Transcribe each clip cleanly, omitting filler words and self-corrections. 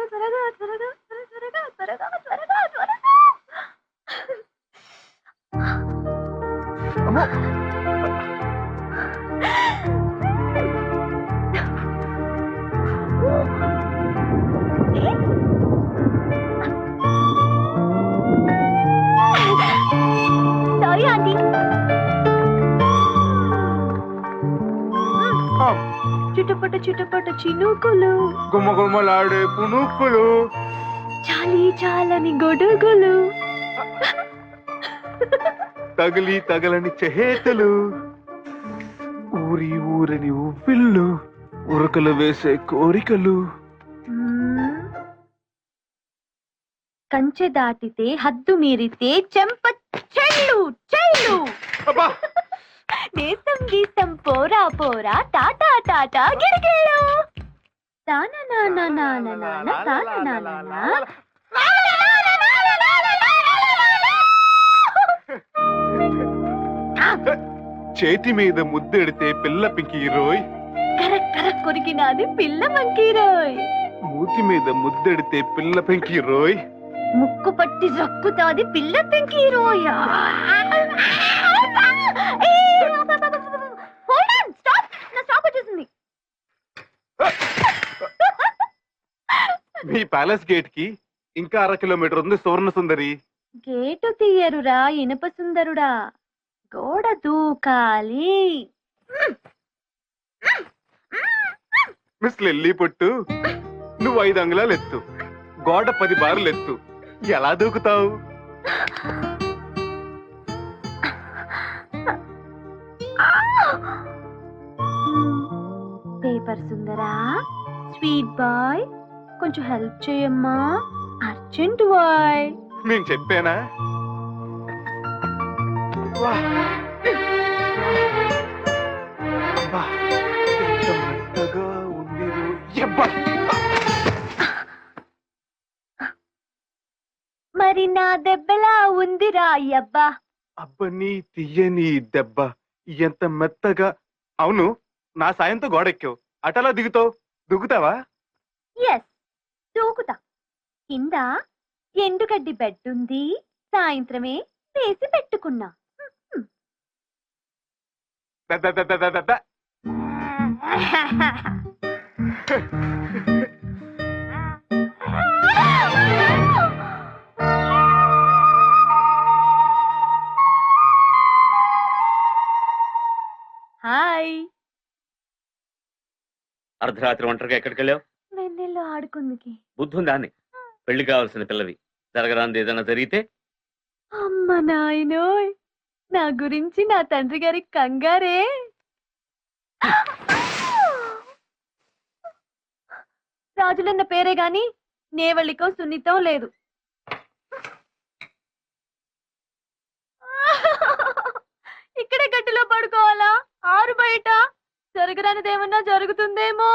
త్వరగా త్వరగా త్వరగా త్వరగా త్వరగా త్వరగా. అమ్మో! Sorry aunty. చుట్టుపట్ట చుట్టుపట్ట చినుకులు, గుమ్మగుమ్మలాడే పునుక్కులు, చాలి చాలని గొడుగులు, తగిలి తగలని చెహేతలు, ఊరి ఊరని ఉవ్విళ్ళు, ఉరకలు వేసే కోరికలు. కంచె దాటితే హద్దు మీరితే చెంప చెల్లు చెల్లు. నేసం గీసం పోరా పోరా టాటా టాటా గిరిగిల్లు. తానా నానా నానా నానా తానా నానా. చేతి మీద ముద్దెడితే పిల్ల పింకీరోయ్, కరెక్ట్ కరెక్ట్ కొరికినాది పిల్ల మంకీరోయ్. మూతి మీద ముద్దెడితే పిల్ల పింకీరోయ్, ముక్కు పట్టి రక్కుతాది పిల్ల పెంకీరోయ్. మీ ప్యాలెస్ గేట్ కి ఇంకా 1/2 కిలోమీటర్ ఉంది సువర్ణ సుందరి. గేటు తీయరురా ఇనుప సుందరుడా, గోడ దూకాలి. మిస్ లిల్లీ పొట్టు, నువ్వు 5 అంగుళాలు ఎత్తు, గోడ 10 బార్లు ఎత్తు, ఎలా దూకుతావు? పేపర్ సుందరా, స్వీట్ బాయ్, కొంచెం హెల్ప్ చేయమ్మా, అర్జెంట్ బాయ్. నేను చెప్పానా? అబ్బా, ఎంత మెత్తగా ఉంది రోయ్. అబ్బా! మరి నా దెబ్బలా ఉందిరా అబ్బా. అబ్బని తీయని దెబ్బ, ఎంత మెత్తగా. అవును, నా సాయంతో గోడెక్కావు, అటలా దిగుతావు, దిగుతావా? ఎస్, దూకుతా. కింద ఎండుగడ్డి బెడ్ ఉంది, సాయంత్రమే వేసి పెట్టుకున్నా. The the the the the the the. Hi. అర్ధరాత్రి ఒంటరిగా ఎక్కడికి వెళ్ళావు? వెన్నెల్లో ఆడుకుందికి. బుద్ధుందా అని? పెళ్లి కావాల్సిన పిల్లవి, జరగరాంది ఏదైనా జరిగితే? అమ్మ నాయనోయ్, నా గురించి నా తండ్రి గారి కంగారే. రాజులన్న పేరే గాని నేవళ్ళికో సున్నితం లేదు. ఇక్కడే గట్టిలో పడుకోవాలా? ఆరు బయట జరగరానిదేమన్నా జరుగుతుందేమో.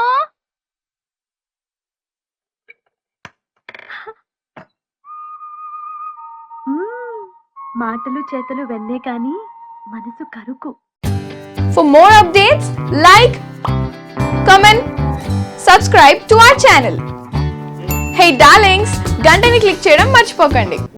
మాటలు చేతలు వెన్నే కాని మనసు కరుకు. For more updates, like, comment, subscribe to our channel. Hey darlings, గంటని click చేయడం మర్చిపోకండి.